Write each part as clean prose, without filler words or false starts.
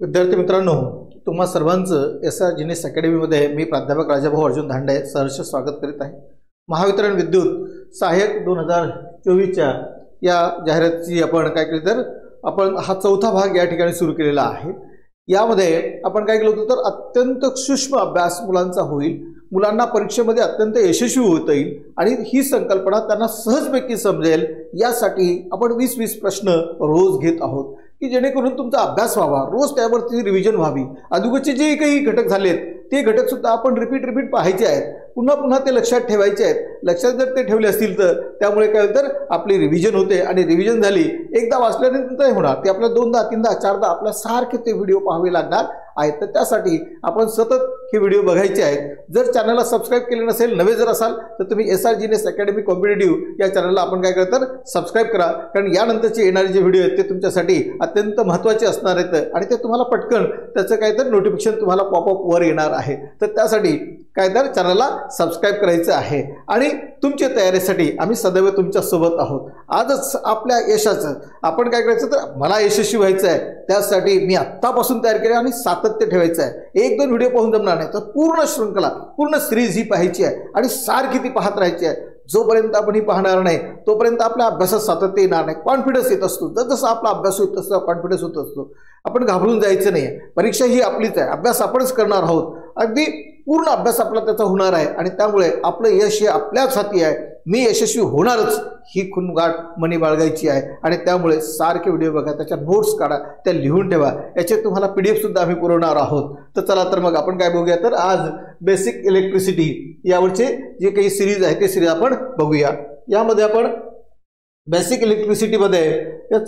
विद्यार्थी मित्रांनो, तुम्हा सर्वांचं एसआर जिनेस अकॅडमीमध्ये मी प्राध्यापक राजाभाऊ अर्जुन धांडे सहर्ष स्वागत करीत आहे। महावितरण विद्युत सहाय्यक 2024च्या या जाहिरातीची आपण काय केलं तर आपण हा चौथा भाग या ठिकाणी सुरू केलेला आहे। यामध्ये आपण काय केलं होतं तर अत्यंत सूक्ष्म अभ्यास मुलांचा होईल, मुलांना परीक्षेमध्ये अत्यंत यशस्वी होता येईल आणि ही संकल्पना त्यांना सहजपैकी समजेल यासाठी आपण 20-20 प्रश्न रोज घेत आहोत की जेणेकरून तुमचा अभ्यास व्हावा, रोज त्यावरती रिव्हिजन व्हावी। अगोदरचे जे काही घटक झालेत ते घटक सुद्धा आपण रिपीट पाहायचे आहेत, पुन्हा पुन्हा ते लक्षात ठेवायचे आहेत। लक्षात जर ते ठेवले असतील तर त्यामुळे काय होतं तर आपली रिव्हिजन होते आणि रिव्हिजन झाली एकदा वाचल्यानंतर काय होणार ते आपल्याला 2दा 3दा 4दा आपल्या सारखे ते व्हिडिओ पाहावे लागणार आहेत। तर त्यासाठी आपण सतत हे व्हिडिओ बघायचे आहेत। जर चॅनलला सबस्क्राइब केले नसेल, नवे जर असाल तर तुम्ही एसआर जिनेस अकॅडमी कॉम्पिटिटिव्ह या चॅनलला आपण काय करा तर सबस्क्राइब करा, कारण यानंतरचे येणारे जे व्हिडिओ आहेत ते तुमच्यासाठी अत्यंत महत्त्वाचे असणार आहेत आणि ते तुम्हाला पटकन त्याचं काय तर नोटिफिकेशन तुम्हाला पॉपअप वर येणार आहे। तर त्यासाठी काय तर चॅनलला सबस्क्राइब करायचं आहे आणि तुमच्या तयारीसाठी आम्ही सदैव तुमच्या सोबत आहोत। आजच आपल्या यशाचं आपण काय करायचं तर मला यशस्वी व्हायचं आहे, त्यासाठी मी आत्तापासून तयार केले आणि सातत्य ठेवायचं आहे। 1-2 व्हिडिओ पाहून जमणार नाही तर पूर्ण श्रृंखला पूर्ण सिरीज ही पाहायची आहे आणि सारखी ती पाहत राहायची आहे। जोपर्यंत आपण ही पाहणार नाही तोपर्यंत आपल्या अभ्यासात सातत्य येणार नाही, कॉन्फिडन्स येत असतो। जसं आपला अभ्यास होत असतो कॉन्फिडन्स होत असतो। आपण घाबरून जायचं नाही, परीक्षा ही आपलीच आहे, अभ्यास आपणच करणार आहोत, अगदी पूर्ण अभ्यास आपला त्याचा होणार आहे आणि त्यामुळे आपलं यश हे आपल्याच हाती आहे। मी यशस्वी होणारच ही खुणगाठ मनी बाळगायची आहे आणि त्यामुळे सारखे व्हिडिओ बघा, त्याच्या नोट्स काढा, त्या लिहून ठेवा, याचे तुम्हाला PDF सुद्धा आम्ही पुरवणार आहोत। तर चला तर मग आपण काय बघूया तर आज बेसिक इलेक्ट्रिसिटी यावरचे जे काही सिरीज आहे ते सिरीज आपण बघूया। यामध्ये आपण बेसिक इलेक्ट्रिसिटी मध्ये याच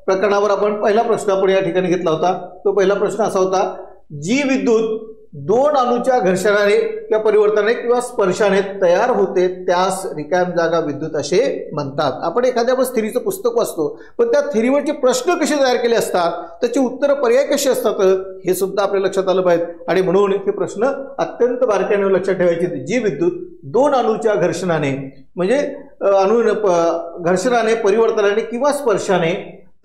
प्रकरणावर आपण पहिला प्रश्न आपण या ठिकाणी घेतला होता। तो पहिला प्रश्न असा होता, जी विद्युत 2 अणूच्या घर्षणाने किंवा परिवर्तनाने किंवा स्पर्शाने तयार होते त्यास रिकाम जागा विद्युत असे म्हणतात। आपण एखाद्या थिअरीचं पुस्तक वाचतो पण त्या थिअरीवरचे प्रश्न कसे तयार केले असतात, त्याचे उत्तर पर्याय कसे असतात हे सुद्धा आपल्या लक्षात आलं पाहिजे आणि म्हणून हे प्रश्न अत्यंत बारकाईने लक्षात ठेवायचे। जी विद्युत 2 अणूच्या घर्षणाने म्हणजे घर्षणाने परिवर्तनाने किंवा स्पर्शाने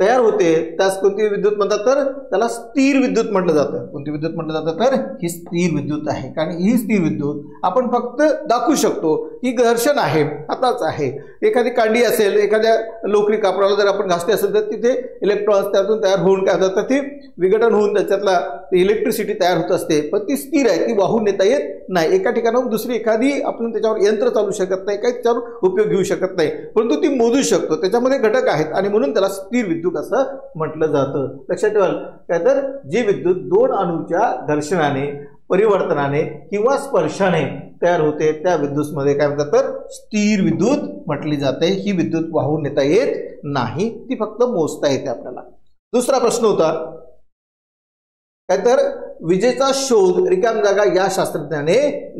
तयार होते त्यास कोणती विद्युत म्हणतात तर त्याला स्थिर विद्युत म्हटलं जातं। कोणती विद्युत म्हटलं जातं तर ही स्थिर विद्युत आहे, कारण ही स्थिर विद्युत आपण फक्त दाखवू शकतो की घर्षण आहे, आताच आहे। एखादी कांडी असेल, एखाद्या लोकरी कापडाला जर आपण घासले असेल तर तिथे इलेक्ट्रॉन्स त्यातून तयार होऊन काय होतात तर ती विघटन होऊन त्याच्यातला इलेक्ट्रिसिटी तयार होत असते, पण ती स्थिर आहे, ती वाहून नेता येत नाही। एका ठिकाणाहून दुसरी एखादी आपण त्याच्यावर यंत्र चालू शकत नाही, काही त्याच्यावर उपयोग घेऊ शकत नाही, परंतु ती मोजू शकतो, त्याच्यामध्ये घटक आहेत आणि म्हणून त्याला स्थिर विद्युत असं म्हटलं जातं। लक्षात ठेवा काय तर जी विद्युत 2 अणूच्या घर्षणाने परिवर्तनाने किंवा स्पर्शाने तयार होते त्या विद्युतमध्ये काय म्हणतात तर स्थिर विद्युत म्हटली जाते। ही विद्युत वाहून नेता येत नाही, ती फक्त मोजता येते आपल्याला। दुसरा प्रश्न होता काय तर विजेचा शोध रिकाम जागा या शास्त्रज्ञाने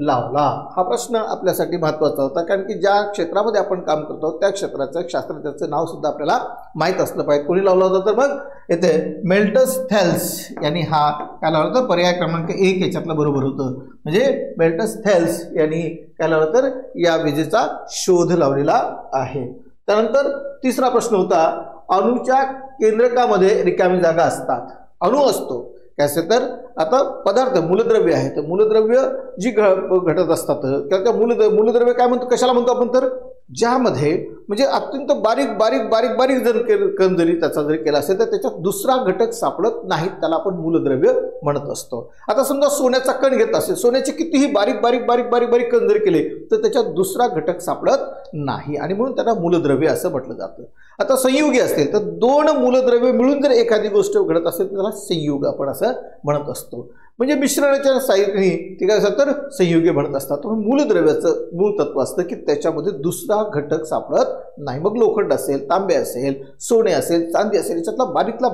लावला। हा प्रश्न आपल्यासाठी महत्त्वाचा होता, कारण की ज्या क्षेत्रामध्ये आपण काम करतो त्या क्षेत्राचं शास्त्रज्ञाचं नाव सुद्धा आपल्याला माहीत असलं पाहिजे। कोणी लावला होता तर मग येथे मेल्टस थेल्स यांनी हा काय लावला तर पर्याय क्रमांक 1 याच्यातलं बरोबर होतं, म्हणजे मेल्टस थेल्स यांनी काय लावलं तर या विजेचा शोध लावलेला आहे। त्यानंतर तिसरा प्रश्न होता, अणूच्या केंद्रकामध्ये रिकामी जागा असतात। अणू असतो काय असेल तर आता पदार्थ मूलद्रव्य आहे, तर मूलद्रव्य जी घटत असतात किंवा त्या मूलद्रव्य काय म्हणतो कशाला म्हणतो आपण तर ज्यामध्ये म्हणजे अत्यंत बारीक जर कण जरी त्याचा जरी केला असेल तर त्याच्यात दुसरा घटक सापडत नाही, त्याला आपण मूलद्रव्य म्हणत असतो। आता समजा सोन्याचा कण घेत असेल, सोन्याचे कितीही बारीक कण जर केले तर त्याच्यात दुसरा घटक सापडत नाही आणि म्हणून त्याला मूलद्रव्य असं म्हटलं जातं। आता संयुगी असेल तर 2 मूलद्रव्य मिळून जर एखादी गोष्ट घडत असेल तर त्याला संयुग आपण असं म्हणत असतो, म्हणजे मिश्रणाच्या साह्याने ते काय असतात तर संयुगे म्हणत असतात। पण मूलद्रव्याचं मूळ तत्व असतं की त्याच्यामध्ये दुसरा घटक सापडत नाही। मग लोखंड असेल, तांबे असेल, सोने असेल, चांदी असेल, याच्यातला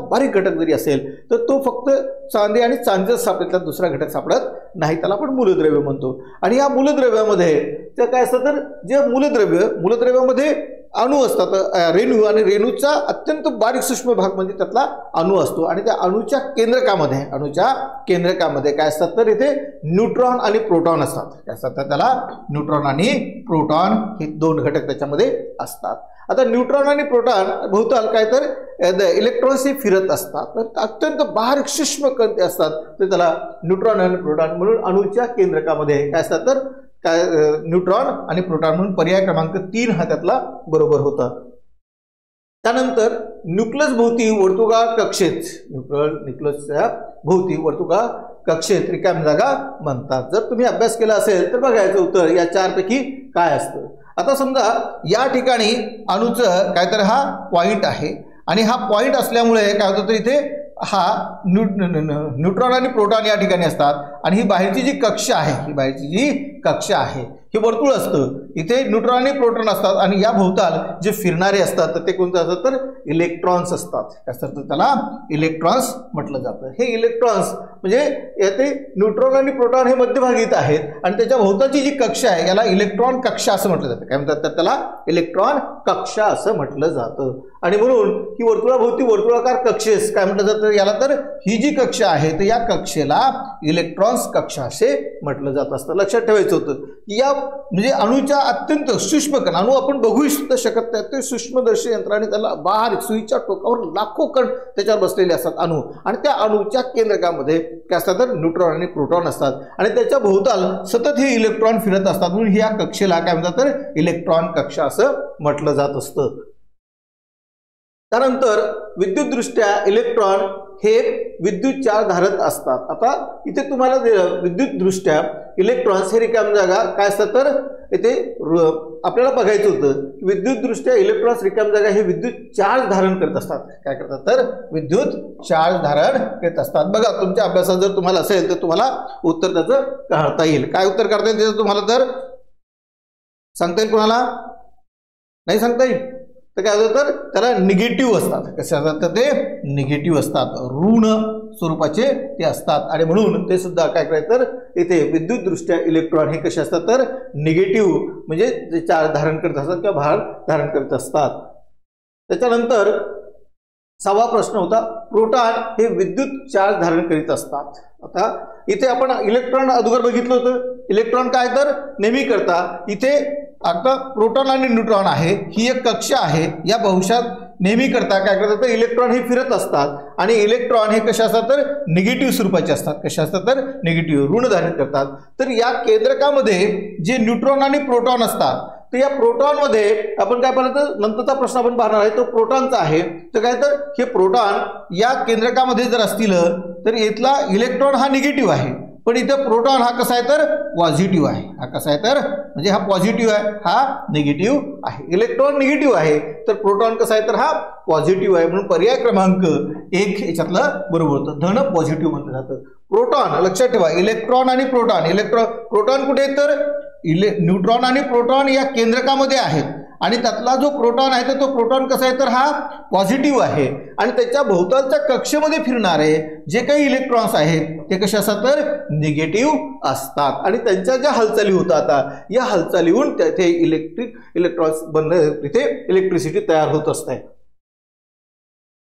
बारीक घटक जरी असेल तर तो फक्त चांदी आणि चांदीच सापडला, दुसरा घटक सापडत नाही, त्याला आपण मूलद्रव्य म्हणतो। आणि या मूलद्रव्यामध्ये ते काय असतं तर जे मूलद्रव्यामध्ये अणू असतात, रेणू, आणि रेणूचा अत्यंत बारीक सूक्ष्म भाग म्हणजे त्यातला अणू असतो. आणि त्या अणूच्या केंद्रकामध्ये काय असतात तर इथे न्यूट्रॉन आणि प्रोटॉन असतात. काय असतात तर त्याला न्यूट्रॉन आणि प्रोटॉन हे दोन घटक त्याच्यामध्ये असतात. आता न्यूट्रॉन आणि प्रोटॉन भोवताल काय तर इलेक्ट्रॉन्स हे फिरत असतात, तर अत्यंत बारीक सूक्ष्म कण ते असतात, तर त्याला न्यूट्रॉन आणि प्रोटॉन म्हणून अणूच्या केंद्रकामध्ये काय असतात तर काय न्यूट्रॉन आणि प्रोटॉन म्हणून पर्याय क्रमांक 3 हा त्यातला बरोबर होता. त्यानंतर न्यूक्लियस भोवती वर्तुळाकार कक्षेत, न्यूक्लियसच्या भोवती वर्तुळाकार कक्षेत रिकामी जागा म्हणतात. जर तुम्ही अभ्यास केला असेल तर बघायचं उत्तर या 4 पैकी काय असतं. आता समजा या ठिकाणी अणूचं काय तर हा पॉइंट आहे, आणि हा पॉइंट असल्यामुळे काय होतं तर इथे हा न्यूट्रॉन आणि प्रोटॉन या ठिकाणी असतात, आणि ही बाहेरची जी कक्षा आहे हे वर्तुळ असतं. इथे न्यूट्रॉन आणि प्रोटॉन असतात, आणि या भोवताल जे फिरणारे असतात तर ते कोणते असतात तर इलेक्ट्रॉन्स असतात. तर त्याला इलेक्ट्रॉन्स म्हटलं जातं. हे इलेक्ट्रॉन्स म्हणजे याते न्यूट्रॉन आणि प्रोटॉन हे मध्यभागीत आहेत, आणि त्याच्या भोवतालची जी कक्षा आहे याला इलेक्ट्रॉन कक्षा असं म्हटलं जातं. काय म्हणतात तर त्याला इलेक्ट्रॉन कक्षा असं म्हटलं जातं. आणि म्हणून ही वर्तुळाभोवती वर्तुळाकार कक्षेस काय म्हटलं जातं याला तर ही जी कक्षा आहे तर या कक्षेला इलेक्ट्रॉन्स कक्षा असे म्हटलं जात असतं. लक्षात ठेवायचं होतं की या म्हणजे अणूच्या अत्यंत सूक्ष्म कण, अणू आपण बघू सुद्धा शकत नाही, ते सूक्ष्मदर्शी यंत्राने त्याला बाहेर सुईच्या टोकावर लाखो कण त्याच्यावर बसलेले असतात अणू, आणि त्या अणूच्या केंद्रकामध्ये काय असतात तर न्यूट्रॉन आणि प्रोटॉन असतात, आणि त्याच्या भोवताल सतत हे इलेक्ट्रॉन फिरत असतात. म्हणून या कक्षेला काय म्हणतात तर इलेक्ट्रॉन कक्षा असं म्हटलं जात असतं. त्यानंतर विद्युतदृष्ट्या इलेक्ट्रॉन हे विद्युत चार्ज धारक असतात. आता इथे तुम्हाला विद्युतदृष्ट्या इलेक्ट्रॉन्स हे रिकामी जागा काय असतात तर इथे आपल्याला बघायचं होतं की विद्युतदृष्ट्या इलेक्ट्रॉन्स रिकामी जागा हे विद्युत चार्ज धारण करत असतात. काय करतात तर विद्युत चार्ज धारण करत असतात. बघा तुमच्या अभ्यासात जर तुम्हाला असेल तर तुम्हाला उत्तर त्याचं काढता येईल. काय उत्तर काढता येईल त्याचं तुम्हाला तर सांगता येईल, कोणाला नाही सांगता येईल तर काय होतं तर त्याला निगेटिव्ह असतात. कसे असतात तर ते निगेटिव्ह असतात, ऋण स्वरूपाचे ते असतात, आणि म्हणून ते सुद्धा काय करायचं तर इथे विद्युतदृष्ट्या इलेक्ट्रॉन हे कसे असतात तर निगेटिव्ह म्हणजे जे चार्ज धारण करत असतात किंवा भार धारण करत असतात. त्याच्यानंतर 6वा प्रश्न होता, प्रोटॉन हे विद्युत चार्ज धारण करीत असतात. आता इथे आपण इलेक्ट्रॉन अगोदर बघितलं होतं. इलेक्ट्रॉन काय तर नेहमी करता इथे आता प्रोटॉन आणि न्यूट्रॉन आहे, ही एक कक्षा आहे, या भविष्यात नेहमी करता काय करतात तर इलेक्ट्रॉन हे फिरत असतात, आणि इलेक्ट्रॉन हे कशा असतात तर निगेटिव्ह स्वरूपाचे असतात. कशा असतात तर निगेटिव्ह, ऋण धारण करतात. तर या केंद्रकामध्ये जे न्यूट्रॉन आणि प्रोटॉन असतात तर या प्रोटॉनमध्ये आपण काय पाहिलं, नंतरचा प्रश्न आपण पाहणार आहे तो प्रोटॉनचा आहे. तर काय तर हे प्रोटॉन या केंद्रकामध्ये जर असतील तर इथला इलेक्ट्रॉन हा निगेटिव्ह आहे, पण इथं प्रोटॉन हा कसा आहे तर पॉझिटिव्ह आहे. हा कसा आहे तर म्हणजे हा पॉझिटिव्ह आहे, हा निगेटिव्ह आहे. इलेक्ट्रॉन निगेटिव्ह आहे तर प्रोटॉन कसा आहे तर हा पॉझिटिव्ह आहे. म्हणून पर्याय क्रमांक 1 याच्यातलं बरोबर होतं, धन पॉझिटिव्ह म्हटलं जातं. प्रोटॉन लक्षात ठेवा, इलेक्ट्रॉन आणि प्रोटॉन, प्रोटॉन कुठे आहेत तर न्यूट्रॉन आणि प्रोटॉन या केंद्रकामध्ये आहेत, आणि त्यातला जो प्रोटॉन आहे तर तो प्रोटॉन कसा आहे तर हा पॉझिटिव्ह आहे, आणि त्याच्या भोवतालच्या कक्षेमध्ये फिरणारे जे काही इलेक्ट्रॉन्स आहेत ते कसे असतात तर निगेटिव्ह असतात, आणि त्यांच्या ज्या हालचाली होतात या हालचालीहून तिथे इलेक्ट्रॉन्स तिथे इलेक्ट्रिसिटी तयार होत असते.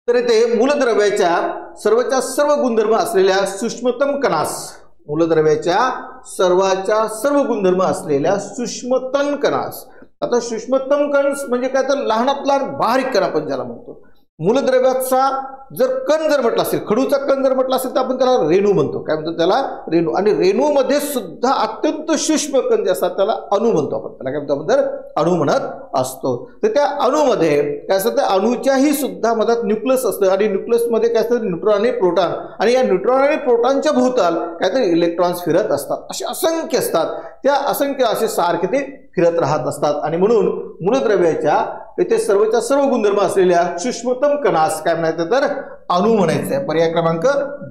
तर इथे मूलद्रव्याच्या सर्वच्या सर्व गुणधर्म असलेल्या सूक्ष्मतम कणास, मूलद्रव्याच्या सर्वाच्या सर्व गुणधर्म असलेल्या सूक्ष्मतम कणास. आता सूक्ष्मतम कण म्हणजे काय तर लहानात लहान बारीक कण आपण ज्याला म्हणतो. मूलद्रव्याचा जर कण जर म्हटला असेल, खडूचा कण जर म्हटला असेल तर आपण त्याला रेणू म्हणतो. काय म्हणतो त्याला रेणू. आणि रेणूमध्ये सुद्धा अत्यंत सूक्ष्म कण जे असतात त्याला अणू म्हणतो आपण. त्याला काय म्हणतो आपण तर अणू म्हणत असतो. तर त्या अणूमध्ये काय असतं तर अणूच्याही सुद्धा मधात न्यूक्लियस असतं, आणि न्यूक्लियसमध्ये काय असतं न्यूट्रॉन आणि प्रोटॉन, आणि या न्यूट्रॉन आणि प्रोटॉनच्या भोवताल काहीतरी इलेक्ट्रॉन्स फिरत असतात. असे असंख्य असतात, त्या असंख्य असे सारखे ते फिरत राहत असतात, आणि म्हणून मूलद्रव्याच्या इथे सर्वच्या सर्व गुणधर्म असलेल्या सूक्ष्मतम कणास काय म्हणायचं तर अणू म्हणायचं आहे. पर्याय क्रमांक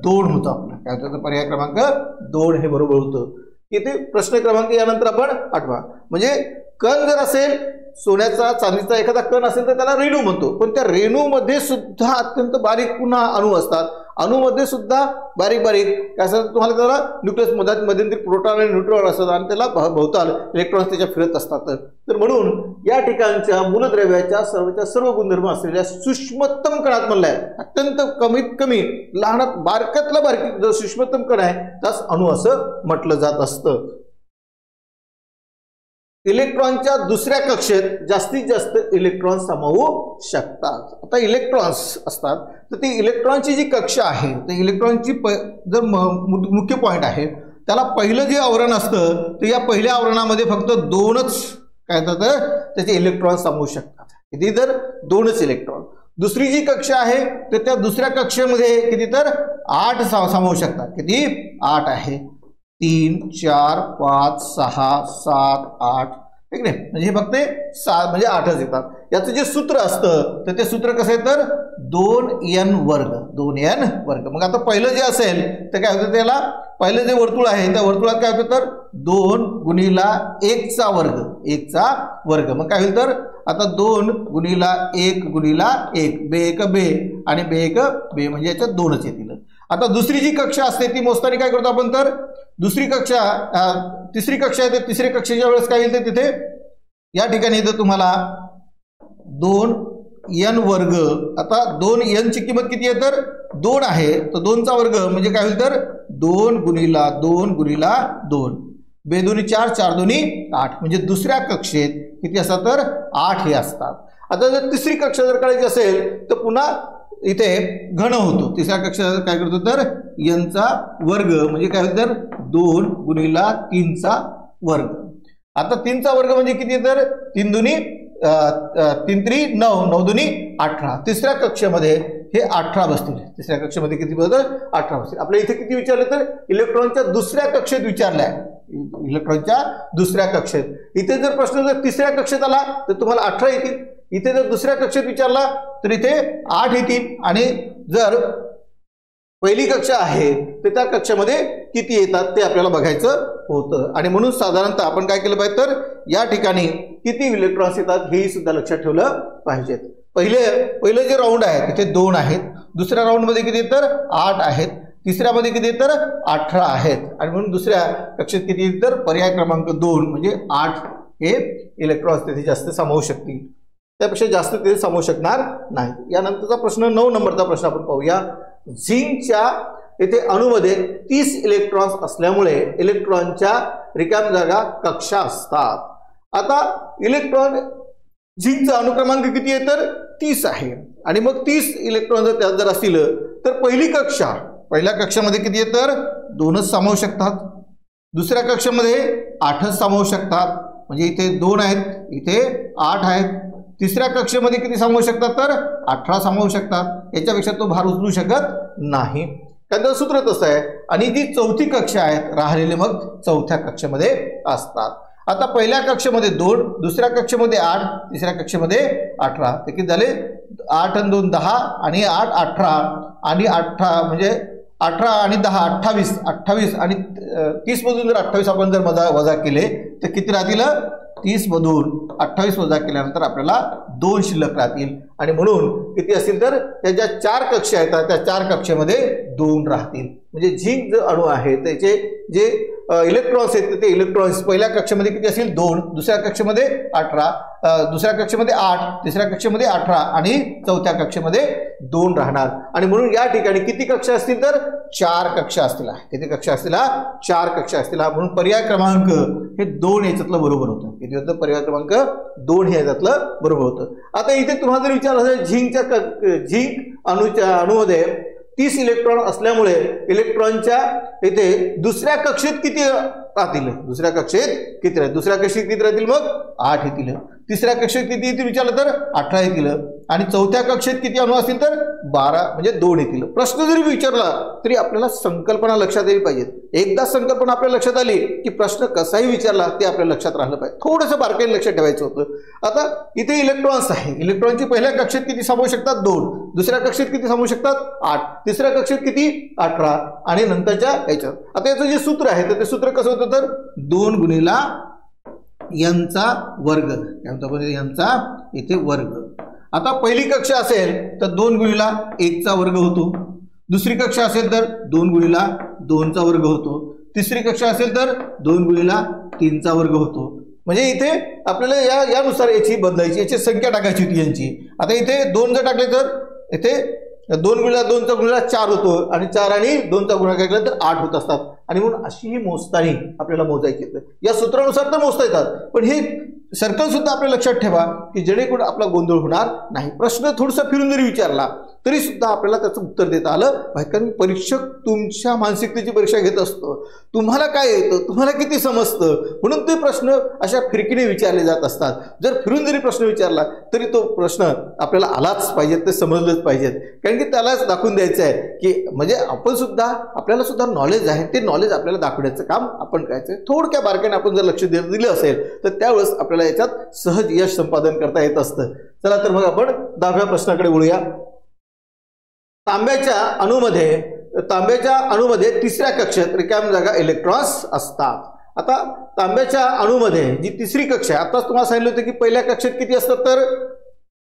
2 होतं आपलं. काय होतं पर्याय क्रमांक 2 हे बरोबर होतं. इथे प्रश्न क्रमांक यानंतर आपण 8वा, म्हणजे कण जर असेल सोन्याचा चांदीचा एखादा कण असेल तर त्याला रेणू म्हणतो, पण त्या रेणूमध्ये सुद्धा अत्यंत बारीक पुन्हा अणू असतात, अणूमध्ये सुद्धा बारीक बारीक काय असतात, तुम्हाला त्याला न्यूक्लियस मध्यंतरी प्रोटॉन आणि न्यूट्रॉन असतात आणि त्याला भोवताल इलेक्ट्रॉन्स त्याच्या फिरत असतात. तर म्हणून या ठिकाणच्या मूलद्रव्याच्या सर्व गुणधर्म असलेल्या सूक्ष्मतम कणात म्हणलाय, अत्यंत कमीत कमी लहानात बारक्यातला बारकी जो सूक्ष्मतम कण आहे त्यास अणू असं म्हटलं जात असतं. इलेक्ट्रॉनच्या दुसऱ्या कक्षेत जास्तीत जास्त इलेक्ट्रॉन सामावू शकतात. आता इलेक्ट्रॉन्स असतात तर ती इलेक्ट्रॉनची जी कक्षा आहे ते इलेक्ट्रॉनची जर मुख्य पॉइंट आहे त्याला पहिलं जे आवरण असतं तर या पहिल्या आवरणामध्ये फक्त दोनच काय होतं त्याचे इलेक्ट्रॉन सामावू शकतात. किती तर दोनच इलेक्ट्रॉन. दुसरी जी कक्षा आहे तर त्या दुसऱ्या कक्षेमध्ये किती तर 8 सामावू शकतात. किती 8 आहे. 3 4 5 6 7 8 ठीक नाही, म्हणजे हे फक्त 7 म्हणजे 8च येतात. याचं जे सूत्र असतं तर ते सूत्र कसं आहे तर 2n वर्ग 2n वर्ग. मग आता पहिलं जे असेल तर काय होतं त्याला पहिलं जे वर्तुळ आहे त्या वर्तुळात काय होतं तर 2 गुणिला 1 चा वर्ग 1 चा वर्ग. मग काय होईल तर आता 2 गुणिला 1 गुणिला 1 बे 1 बे आणि बे 1 बे म्हणजे याच्यात 2च येतील. आता दुसरी जी कक्षा असते ती मोजताना काय करतो आपण तर दुसरी कक्षा तिसरी कक्षा आहे तर तिसरी कक्षेच्या वेळेस काय येईल तर तिथे या ठिकाणी इथं तुम्हाला 2n वर्ग. आता 2n ची किंमत किती आहे तर 2 आहे तर 2 चा वर्ग म्हणजे काय होईल तर 2 गुणिला 2 गुणिला 2 बे 2 4 4 2 8 म्हणजे दुसऱ्या कक्षेत किती असतात तर 8 हे असतात. आता जर तिसरी कक्षा जर काढायची असेल तर पुन्हा इथे घन होतो. तिसऱ्या कक्षात काय करतो तर n चा वर्ग म्हणजे काय होतं तर 2 गुणिला 3 चा वर्ग. आता 3 चा वर्ग म्हणजे किती तर 3 दुनी 3 3 9 9 दुनी 18. तिसऱ्या कक्षेमध्ये हे 18 बसतील. तिसऱ्या कक्षेमध्ये किती बसतील 18 बसतील. आपल्या इथे किती विचारलं तर इलेक्ट्रॉनच्या दुसऱ्या कक्षेत विचारलंय. इलेक्ट्रॉनच्या दुसऱ्या कक्षेत. इथे जर प्रश्न जर तिसऱ्या कक्षेत आला तर तुम्हाला 18 येतील. इथे जर दुसऱ्या कक्षेत विचारला तर इथे 8 येतील. आणि जर पहिली कक्षा आहे तर त्या कक्षामध्ये किती येतात ते आपल्याला बघायचं होतं. आणि म्हणून साधारणतः आपण काय केलं पाहिजे तर या ठिकाणी किती इलेक्ट्रॉन्स येतात हेही सुद्धा लक्षात ठेवलं पाहिजेत. पहिलं जे राऊंड आहे तिथे 2 आहेत. दुसऱ्या राऊंडमध्ये किती तर 8 आहेत. तिसऱ्यामध्ये किती तर 18 आहेत. आणि म्हणून दुसऱ्या कक्षेत किती तर पर्याय क्रमांक 2 म्हणजे 8 हे इलेक्ट्रॉन्स तिथे जास्त सामावू शकतील. त्यापेक्षा जास्त ते सामावू शकणार नाही. यानंतरचा प्रश्न 9 नंबरचा प्रश्न आपण पाहूया. झिंकच्या येथे अणूमध्ये 30 इलेक्ट्रॉन्स असल्यामुळे इलेक्ट्रॉनच्या रिकाम्या जागा कक्षा असतात. आता इलेक्ट्रॉन झिंकचा अणुक्रमांक किती आहे तर 30 आहे. आणि मग 30 इलेक्ट्रॉन जर त्यात जर असतील तर पहिल्या कक्षामध्ये किती आहे तर 2च सामावू शकतात. दुसऱ्या कक्षामध्ये 8च सामावू शकतात. म्हणजे इथे 2 आहेत इथे 8 आहेत. तिसऱ्या कक्षेमध्ये किती सामावू शकतात तर 18 सामावू शकतात. याच्यापेक्षा तो भार उचलू शकत नाही. त्याचं सूत्र तसं आहे. आणि जी चौथी कक्षा आहे राहिलेले मग चौथ्या कक्षेमध्ये असतात. आता पहिल्या कक्षेमध्ये 2 दुसऱ्या कक्षेमध्ये 8 तिसऱ्या कक्षेमध्ये 18 ते किती झाले 8 आणि 2 10 आणि 8 18 आणि 18 म्हणजे 18 आणि 10 28 आणि 30 मधून जर 28 आपण जर वजा केले तर किती राहतील 30 मधून 28 वजा केल्यानंतर आपल्याला 2 शिल्लक राहतील. आणि म्हणून किती असतील तर त्याच्या 4 कक्षा आहेत त्या 4 कक्षेमध्ये 2 राहतील. म्हणजे झिंक जो अणू आहे त्याचे जे इलेक्ट्रॉन्स आहेत ते इलेक्ट्रॉन्स पहिल्या कक्षेमध्ये किती असतील 2 दुसऱ्या कक्षेमध्ये 18 दुसऱ्या कक्षेमध्ये 8 तिसऱ्या कक्षेमध्ये 18 आणि चौथ्या कक्षेमध्ये 2 राहणार. आणि म्हणून या ठिकाणी किती कक्षा असतील तर 4 कक्षा असतील. किती कक्षा असतील 4 कक्षा असतील. म्हणून पर्याय क्रमांक हे 2 याच्यातलं बरोबर होतं. किती होतं पर्याय क्रमांक 2 हे याच्यातलं बरोबर होतं. आता इथे तुम्हाला जर विचारलं असेल झिंक अणूमध्ये 30 इलेक्ट्रॉन असल्यामुळे इलेक्ट्रॉनच्या इथे दुसऱ्या कक्षेत किती राहतील दुसऱ्या कक्षेत किती राहतील मग 8 येतील. तिसऱ्या कक्षेत किती येतील विचारलं तर 18 येतील. आणि चौथ्या कक्षेत किती अणू असतील तर 12 म्हणजे 2 येतील. प्रश्न जरी विचारला तरी आपल्याला संकल्पना लक्षात यायला पाहिजे. एकदा संकल्पना आपल्या लक्षात आली की प्रश्न कसाही विचारला ते आपल्या लक्षात राहिलं पाहिजे. थोडंसं बारकाईने लक्षात ठेवायचं होतं. आता इथे इलेक्ट्रॉन्स आहे. इलेक्ट्रॉनची पहिल्या कक्षेत किती सामावू शकतात 2 दुसऱ्या कक्षेत किती सामावू शकतात 8 तिसऱ्या कक्षेत किती 18 आणि नंतरच्या याच्यात. आता याचं जे सूत्र आहे तर ते सूत्र कसं होतं तर 2 गुणिला n चा वर्ग n चा इथे वर्ग. आता पहिली कक्षा असेल तर 2 गुणिला 1 चा वर्ग होतो. दुसरी कक्षा असेल तर 2 गुणिला 2 चा वर्ग होतो, तिसरी कक्षा असेल तर 2 गुणिला 3 चा वर्ग होतो। म्हणजे इथे आपल्याला यानुसार याची बदलायची, याची संख्या टाकायची होती यांची। आता इथे 2 जर टाकले तर इथे 2 गुणिला 2 चा गुणिला 4 होतो आणि 4 आणि 2 चा गुणाकार केला तर 8 होत असतात आणि म्हणून अशी ही मोजतानी आपल्याला मोजायची आहेत। या सूत्रानुसार तर मोजता येतात, पण हे सर्कल सुद्धा आपल्या लक्षात ठेवा की जेणेकरून आपला गोंधळ होणार नाही। प्रश्न थोडासा फिरून जरी विचारला तरी सुद्धा आपल्याला त्याचं उत्तर देता आलं पाहिजे, कारण परीक्षक तुमच्या मानसिकतेची परीक्षा घेत असतो। तुम्हाला काय येतं, तुम्हाला किती समजतं, म्हणून ते प्रश्न अशा फिरकीने विचारले जात असतात। जर फिरून जरी प्रश्न विचारला तरी तो प्रश्न आपल्याला आलाच पाहिजे, ते समजलंच पाहिजेत, कारण की त्यालाच दाखवून द्यायचं आहे की म्हणजे आपण सुद्धा, आपल्याला सुद्धा नॉलेज आहे, ते नॉलेज आपल्याला दाखवण्याचं काम आपण करायचं। थोडक्या बारकाईने आपण जर लक्ष दिलं असेल तर त्यावेळेस आपल्याला याच्यात सहज यश संपादन करता येत असतं। चला तर मग आपण 10व्या प्रश्नाकडे वळूया। तांब्याच्या अणूमध्ये तिसऱ्या कक्षेत रिकाम्या जागा इलेक्ट्रॉन्स असतात। आता तांब्याच्या अणूमध्ये जी तिसरी कक्षा आहे, आताच तुम्हाला सांगितलं होतं की पहिल्या कक्षेत किती असतात, तर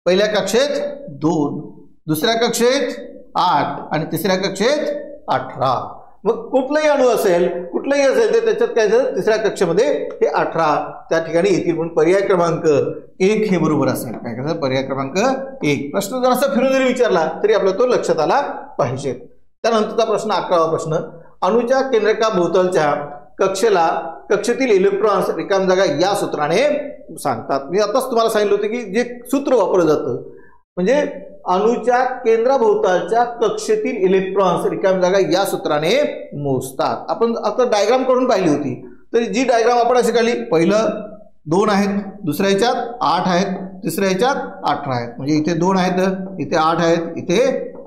पहिल्या कक्षेत 2, दुसऱ्या कक्षेत 8 आणि तिसऱ्या कक्षेत 18। मग कुठलाही अणू असेल, कुठलाही असेल तर त्याच्यात काय झालं, तिसऱ्या कक्षेमध्ये हे 18 त्या ठिकाणी येतील, म्हणून पर्याय क्रमांक 1 हे बरोबर असेल। काय करायचं, पर्याय क्रमांक 1। प्रश्न जरासा फिरून जरी विचारला तरी आपल्याला तो लक्षात आला पाहिजे। त्यानंतरचा प्रश्न 11वा प्रश्न, अणूच्या केंद्रकाभोवतालच्या कक्षेतील इलेक्ट्रॉन्स रिकाम्या जागा या सूत्राने सांगतात। मी आताच तुम्हाला सांगितलं होतं की जे सूत्र वापरलं जातं म्हणजे अणूच्या केंद्राभोवतालच्या कक्षेतील इलेक्ट्रॉन्स रिकाम्या जागा या सूत्राने मोजतात। आपण आता डायग्राम करून पाहिली होती, तर जी डायग्राम आपण अशी काढली, पहिलं 2 आहेत, दुसऱ्या ह्याच्यात 8 आहेत, तिसऱ्या ह्याच्यात 18 आहेत, म्हणजे इथे 2 आहेत, इथे 8 आहेत, इथे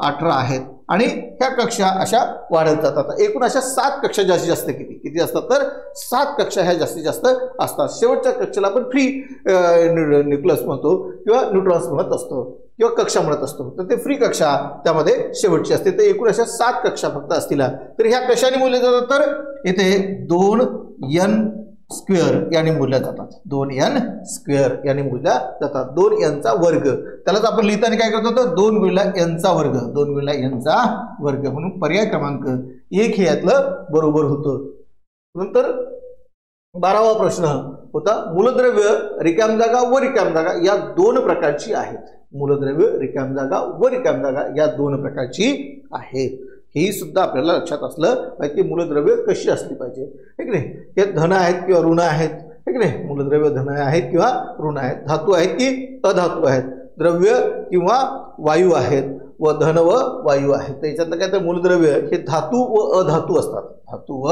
18 आहेत आणि ह्या कक्षा अशा वाढत जातात। एकूण अशा 7 कक्षा जास्तीत जास्त किती असतात, तर 7 कक्षा ह्या जास्तीत जास्त असतात। शेवटच्या कक्षेला आपण फ्री न्यूक्लियस म्हणतो किंवा न्यूट्रॉन्स म्हणत असतो किंवा कक्षा म्हणत असतो, तर ते फ्री कक्षा त्यामध्ये शेवटची असते। तर एकूण अशा 7 कक्षा फक्त असतील। तर ह्या कशाने मोजल्या जातात, तर इथे 2n स्क्वेअर याने मोजल्या जातात, 2n स्क्वेअर याने मोजल्या जातात, 2n चा वर्ग। त्यालाच आपण लिहिताना काय करतो, तर 2 गुणिला n चा वर्ग, 2 गुणिला n चा वर्ग, म्हणून पर्याय क्रमांक 1 हे यातलं बरोबर होतं। नंतर 12वा प्रश्न होता, मूलद्रव्य रिकाम्या जागा व रिकाम्या जागा या 2 प्रकारची आहेत। मूलद्रव्य रिकाम्या जागा व रिकाम्या जागा या 2 प्रकारची आहेत। हे सुद्धा आपल्याला लक्षात असलं पाहिजे की मूलद्रव्य कशी असली पाहिजे, है की नाही। हे धन आहेत किंवा ऋण आहेत, है की नाही, मूलद्रव्य धन आहेत किंवा ऋण आहेत, धातू आहेत की अधातू आहेत, द्रव्य किंवा वायू आहेत व धन व वायू आहेत। तर याच्यातलं काय, तर मूलद्रव्य हे धातू व अधातू असतात, धातू व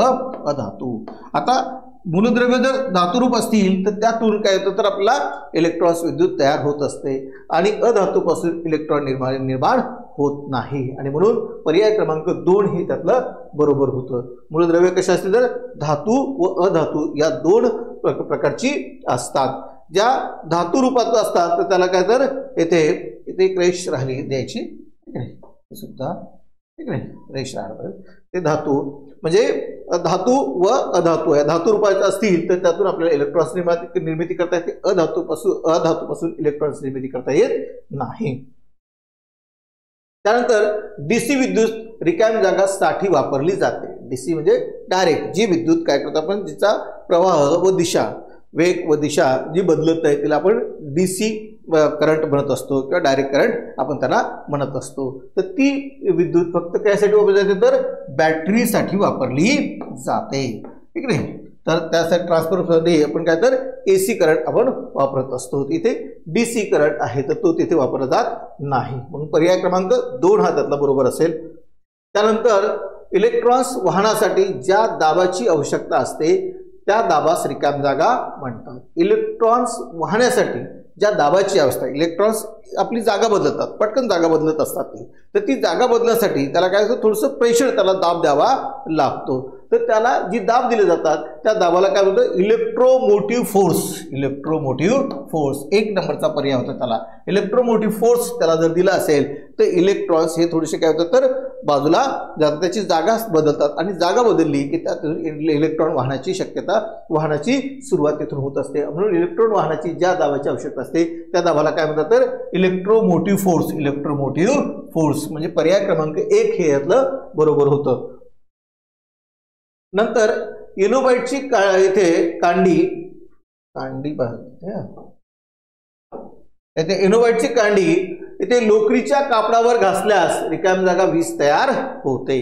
अधातू। आता मूलद्रव्य जर धातुरूप असतील तर त्यातून काय होतं, तर आपल्याला इलेक्ट्रॉन्स विद्युत तयार होत असते आणि अधातूपासून इलेक्ट्रॉन निर्माण होत नाही आणि म्हणून पर्याय क्रमांक 2 हे त्यातलं बरोबर होतं। मूलद्रव्य कशा असतील, तर धातू व अधातू या 2 प्रकारची असतात। ज्या धातू रूपात असतात तर त्याला काय, तर इथे एक रेष राहिली द्यायची, सुद्धा ठीक आहे, रेष राहणार, ते धातू म्हणजे धातू व अधातू आहे। धातू रूपाचे असतील तर त्यातून आपल्याला इलेक्ट्रॉन्स निर्मिती करता येते, अधातूपासून इलेक्ट्रॉन्स निर्मिती करता येत नाही। त्यानंतर डीसी विद्युत रिकाम्या जागांसाठी वापरली जाते। डीसी म्हणजे डायरेक्ट जी विद्युत काय करतो आपण, जिचा प्रवाह व दिशा, वेग व दिशा जी बदलत नाही तिला आपण डीसी करंट म्हणत असतो किंवा डायरेक्ट करंट आपण त्याला म्हणत असतो। तर ती विद्युत फक्त कशासाठी वापरली जाते, तर बॅटरीसाठी वापरली जाते, ठीक आहे। तर त्यासाठी ट्रान्सफरसाठी आपण काय, तर एसी करंट आपण वापरत असतो, इथे डीसी करंट आहे तर तो तिथे वापरला जात नाही, म्हणून पर्याय क्रमांक 2 हा त्यातला बरोबर असेल। त्यानंतर इलेक्ट्रॉन्स वाहनासाठी ज्या दाबाची आवश्यकता असते त्या दाबास रिकाम्या जागा म्हणतात। इलेक्ट्रॉन्स वाहण्यासाठी ज्या दाबाची अवस्था, इलेक्ट्रॉन्स आपली जागा बदलतात, पटकन जागा बदलत असतात ती, तर ती जागा बदलण्यासाठी त्याला काय असतं, थोडंसं प्रेशर, त्याला दाब द्यावा लागतो। तर त्याला जी दाब दिले जातात त्या दाबाला काय म्हणतात, इलेक्ट्रोमोटिव्ह फोर्स. इलेक्ट्रोमोटिव्ह फोर्स 1 नंबरचा पर्याय होता त्याला. इलेक्ट्रोमोटिव्ह फोर्स त्याला जर दिला असेल तर इलेक्ट्रॉन्स हे थोडेसे काय होतात तर बाजूला जातात, त्याची जागा बदलतात आणि जागा बदलली की त्यातून इलेक्ट्रॉन वाहण्याची शक्यता, वाहनाची सुरुवात तिथून होत असते. म्हणून इलेक्ट्रॉन वाहनाची ज्या दाबाची आवश्यकता असते त्या दाबाला काय म्हणतात तर इलेक्ट्रोमोटिव्ह फोर्स. इलेक्ट्रोमोटिव्ह फोर्स म्हणजे पर्याय क्रमांक 1 हे यातलं बरोबर होतं. नंतर येलोबाईटची इथे कांडी इथे एनोबाईटची कांडी इथे लोकरीच्या कापडावर घासल्यास रिकामी जागा वीज तयार होते.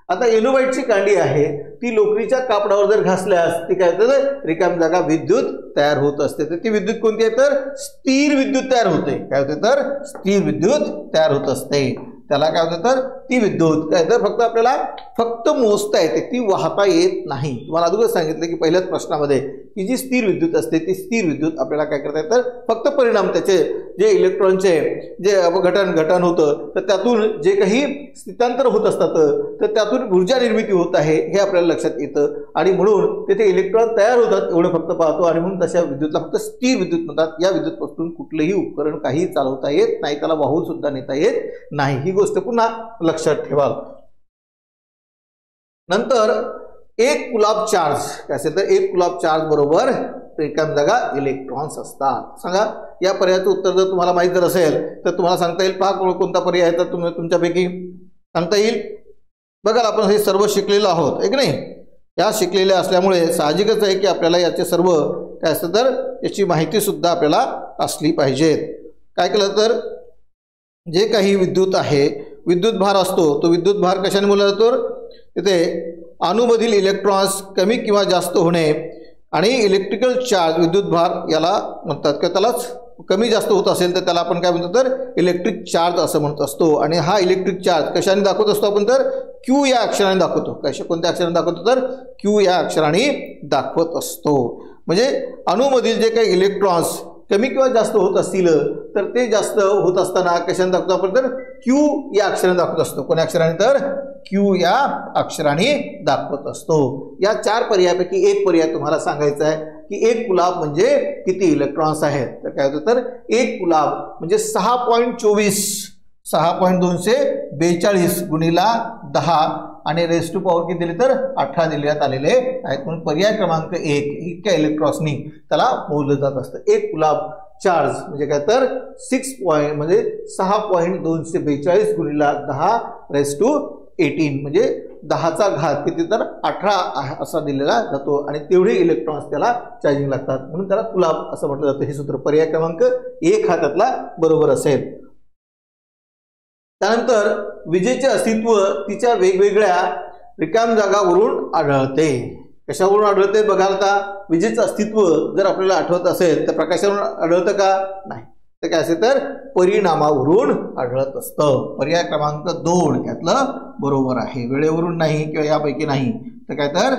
आता एनोबाईटची कांडी आहे ती लोकरीच्या कापडावर जर घासल्यास ती काय होतं, रिकामी जागा विद्युत तयार होत असते. तर ती विद्युत कोणती आहे तर स्थिर विद्युत तयार होते. काय होते तर स्थिर विद्युत तयार होत असते. त्याला काय होतं तर ती विद्युत काय तर फक्त आपल्याला फक्त मोजता येते, ती वाहता येत नाही. तुम्हाला अगोदर सांगितलं की पहिल्याच प्रश्नामध्ये की जी स्थिर विद्युत असते ती स्थिर विद्युत आपल्याला काय करता येतं तर फक्त परिणाम, त्याचे जे इलेक्ट्रॉनचे जे घटन होतं तर त्यातून जे काही स्थितांतर होत असतात तर त्यातून ऊर्जा निर्मिती होत आहे हे आपल्याला लक्षात येतं. आणि म्हणून तेथे इलेक्ट्रॉन तयार होतात एवढं फक्त पाहतो. आणि म्हणून तशा विद्युतला फक्त स्थिर विद्युत म्हणतात. या विद्युतपासून कुठलंही उपकरण काही चालवता येत नाही, त्याला वाहून सुद्धा नेता येत नाही. ही गोष्ट पुन्हा लक्षात ठेवा. नंतर 1 कुलाब चार्ज काय असेल तर 1 कुलाब चार्ज बरोबर रिकामी जागा इलेक्ट्रॉन्स असतात. सांगा या पर्यायाचं उत्तर जर तुम्हाला माहित जर असेल तर तुम्हाला सांगता येईल. पहा कोणता पर्याय आहे तर तुम्ही तुमच्यापैकी सांगता येईल. बघा आपण हे सर्व शिकलेलो आहोत एक नाही, या शिकलेल्या असल्यामुळे साहजिकच आहे की आपल्याला याचे सर्व काय असतं तर याची माहिती सुद्धा आपल्याला असली पाहिजे. काय केलं तर जे काही विद्युत आहे, विद्युत भार असतो तो विद्युत भार कशाने मोजला जातो, तिथे अणूमधील इलेक्ट्रॉन्स कमी किंवा जास्त होणे आणि इलेक्ट्रिकल चार्ज विद्युत भार याला म्हणतात. का त्यालाच कमी जास्त होत असेल तर त्याला आपण काय म्हणतो तर इलेक्ट्रिक चार्ज असं म्हणत असतो. आणि हा इलेक्ट्रिक चार्ज कशाने दाखवत असतो आपण तर क्यू या अक्षराने दाखवतो. कोणत्या अक्षराने दाखवतो तर क्यू या अक्षराने दाखवत असतो. म्हणजे अणूमधील जे काही इलेक्ट्रॉन्स कमी किंवा जास्त होत असतील तर ते जास्त होत असताना कशाने दाखवतो आपण तर क्यू या अक्षराने दाखवत असतो. कोण्या अक्षराने तर क्यू या अक्षराने दाखवत असतो. या 4 पर्यायापैकी एक पर्याय तुम्हाला सांगायचा आहे की 1 कुलाब म्हणजे किती इलेक्ट्रॉन्स आहेत. तर काय होतं तर 1 कुलाब म्हणजे 6.24 6.242 गुणिला 10 आणि रेस टू पॉवर किती दिली तर 18 देण्यात आलेले आहेत. म्हणून पर्याय क्रमांक 1 इतक्या इलेक्ट्रॉन्सनी त्याला मोजलं जात असतं. 1 कुलाब चार्ज म्हणजे काय तर 6.242 गुणिला 10 रेस टू 18 म्हणजे 10चा घात किती तर 18 असा दिलेला जातो. आणि तेवढे इलेक्ट्रॉन्स त्याला चार्जिंग लागतात म्हणून त्याला कुलाब असं म्हटलं जातं. हे सूत्र पर्याय क्रमांक 1 हा त्यातला बरोबर असेल. त्यानंतर विजेचे अस्तित्व तिच्या वेगवेगळ्या रिकाम जागावरून आढळते. कशावरून आढळते बघा. आता विजेचं अस्तित्व जर आपल्याला आठवत असेल तर प्रकाशावरून आढळतं का नाही, तर काय असेल तर परिणामावरून आढळत असतं. पर्याय क्रमांक 2 यातलं बरोबर आहे. वेळेवरून नाही किंवा यापैकी नाही तर काय तर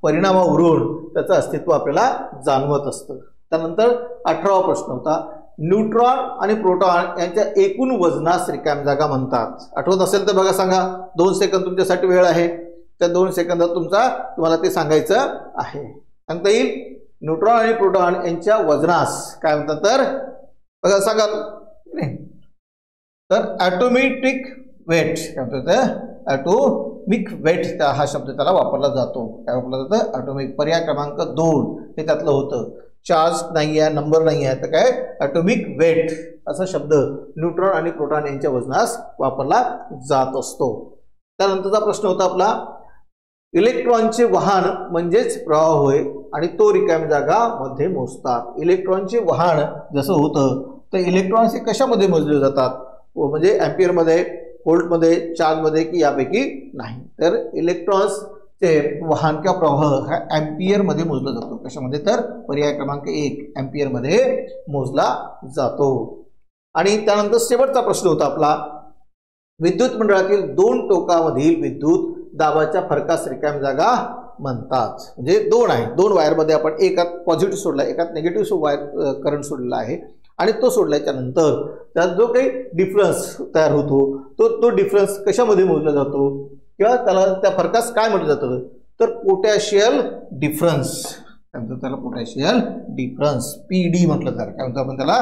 परिणामावरून त्याचं अस्तित्व आपल्याला जाणवत असतं. त्यानंतर 18वा प्रश्न होता, न्यूट्रॉन आणि प्रोटॉन यांच्या एकूण वजनास रिकामी जागा म्हणतात. आठवत असेल तर बघा सांगा. 2 सेकंद तुमच्यासाठी वेळ आहे. त्या 2 सेकंदात तुम्हाला ते सांगायचं आहे. सांगता येईल. न्यूट्रॉन आणि प्रोटॉन यांच्या वजनास काय म्हणतात तर बघा सांगा. तर ॲटोमिक वेट काय म्हणतात, ॲटोमिक वेट हा शब्द त्याला वापरला जातो. काय वापरला जातं ॲटोमिक. पर्याय क्रमांक 2 हे त्यातलं होतं. चार्ज नाही आहे, नंबर नाही आहे, तर काय ॲटोमिक वेट असा शब्द न्यूट्रॉन आणि प्रोटॉन यांच्या वजनास वापरला जात असतो. त्यानंतरचा प्रश्न होता आपला, इलेक्ट्रॉनचे वाहन म्हणजेच प्रवाह होय आणि तो रिकामी जागा मध्ये मोजतात. इलेक्ट्रॉनचे वाहन जसं होतं तर इलेक्ट्रॉन्स हे कशामध्ये मोजले जातात, म्हणजे अँपियरमध्ये, व्होल्टमध्ये, चार्जमध्ये की यापैकी नाही. तर इलेक्ट्रॉन्स ते वाहन किंवा प्रवाह हा अँपियर मध्ये मोजला जातो. कशामध्ये तर पर्याय क्रमांक 1 अँपियर मध्ये मोजला जातो. आणि त्यानंतर शेवटचा प्रश्न होता आपला, विद्युत मंडळातील 2 टोकामधील विद्युत दाबाच्या फरकास रिकामी जागा म्हणतात. म्हणजे 2 आहे, 2 वायरमध्ये आपण एकात पॉझिटिव्ह सोडला, एकात निगेटिव्ह वायर करंट सोडलेला आहे आणि तो सोडल्याच्या नंतर त्यात जो काही डिफरन्स तयार होतो तो डिफरन्स कशामध्ये मोजला जातो, किंवा त्याला त्या फरकास काय म्हटलं जातं तर पोटॅशियल डिफरन्स, काय म्हणतात त्याला पोटॅशियल डिफरन्स, पीडी म्हटलं जातं. काय म्हणतो आपण त्याला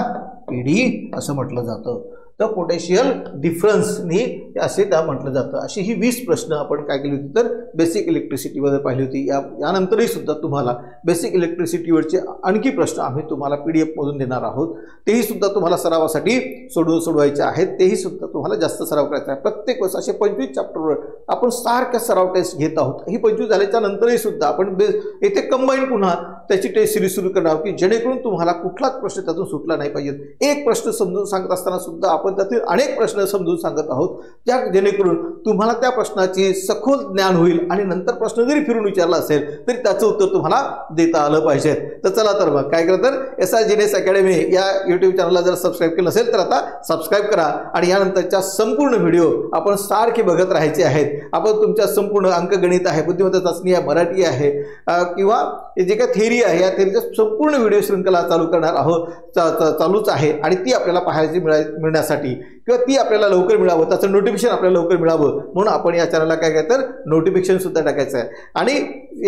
पीडी असं म्हटलं जातं. तर पोटॅशियल डिफरन्सनी असे त्या म्हटलं जातं. अशी ही 20 प्रश्न आपण काय केली होती तर बेसिक इलेक्ट्रिसिटीमध्ये पाहिली होती. यानंतरही सुद्धा तुम्हाला बेसिक इलेक्ट्रिसिटीवरचे आणखी प्रश्न आम्ही तुम्हाला PDF मधून देणार आहोत. तेही सुद्धा तुम्हाला सरावासाठी सोडवायचे आहेत. तेही सुद्धा तुम्हाला जास्त सराव करायचा आहे. प्रत्येक वर्ष असे 25 चॅप्टरवर आपण सारख्या सराव टेस्ट घेत आहोत. ही 25 झाल्याच्या नंतरही सुद्धा आपण येथे कंबाईन पुन्हा त्याची टेस्ट सिरीज सुरू करणार आहोत की जेणेकरून तुम्हाला कुठलाच प्रश्न त्यातून सुटला नाही पाहिजे. एक प्रश्न समजून सांगत असताना सुद्धा आपण त्यातील अनेक प्रश्न समजून सांगत आहोत ज्या जेणेकरून तुम्हाला त्या प्रश्नाची सखोल ज्ञान होईल आणि नंतर प्रश्न जरी फिरून विचारला असेल तरी त्याचं उत्तर तुम्हाला देता आलं पाहिजे. तर चला तर मग काय करा तर SR GNS अकॅडमी या YouTube चॅनलला जर सबस्क्राईब केलं असेल तर आता सबस्क्राईब करा आणि यानंतरच्या संपूर्ण व्हिडिओ आपण सारखे बघत राहायचे आहेत. आपण तुमच्या संपूर्ण अंकगणित आहे, बुद्धिमत्ता चाचणी आहे, मराठी आहे किंवा जे काही थेअरी आहे या थेअरीच्या संपूर्ण व्हिडिओ शृंखला चालू करणार आहोत, चालूच आहे. आणि ती आपल्याला पाहायची मिळण्यासाठी किंवा ती आपल्याला लवकर मिळावं, त्याचं नोटिफिकेशन आपल्याला लवकर मिळावं म्हणून आपण या चॅनलला काय तर नोटिफिकेशन सुद्धा टाकायचं आहे. आणि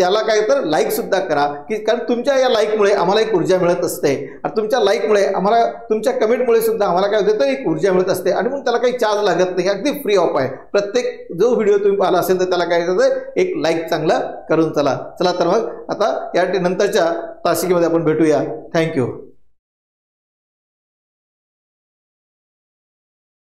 याला काय तर लाईक सुद्धा करा की कारण तुमच्या या लाईकमुळे आम्हाला एक ऊर्जा मिळत असते आणि तुमच्या लाईकमुळे आम्हाला, तुमच्या कमेंटमुळे सुद्धा आम्हाला काय होतं तर एक ऊर्जा मिळत असते आणि म्हणून त्याला काही चार्ज लागत नाही, अगदी फ्री ऑफ आहे. प्रत्येक जो व्हिडिओ तुम्ही पाहिला असेल तर त्याला काय करायचं एक लाईक चांगला करून चला तर मग आता या नंतरच्या तासिकेमध्ये आपण भेटूया. थँक्यू.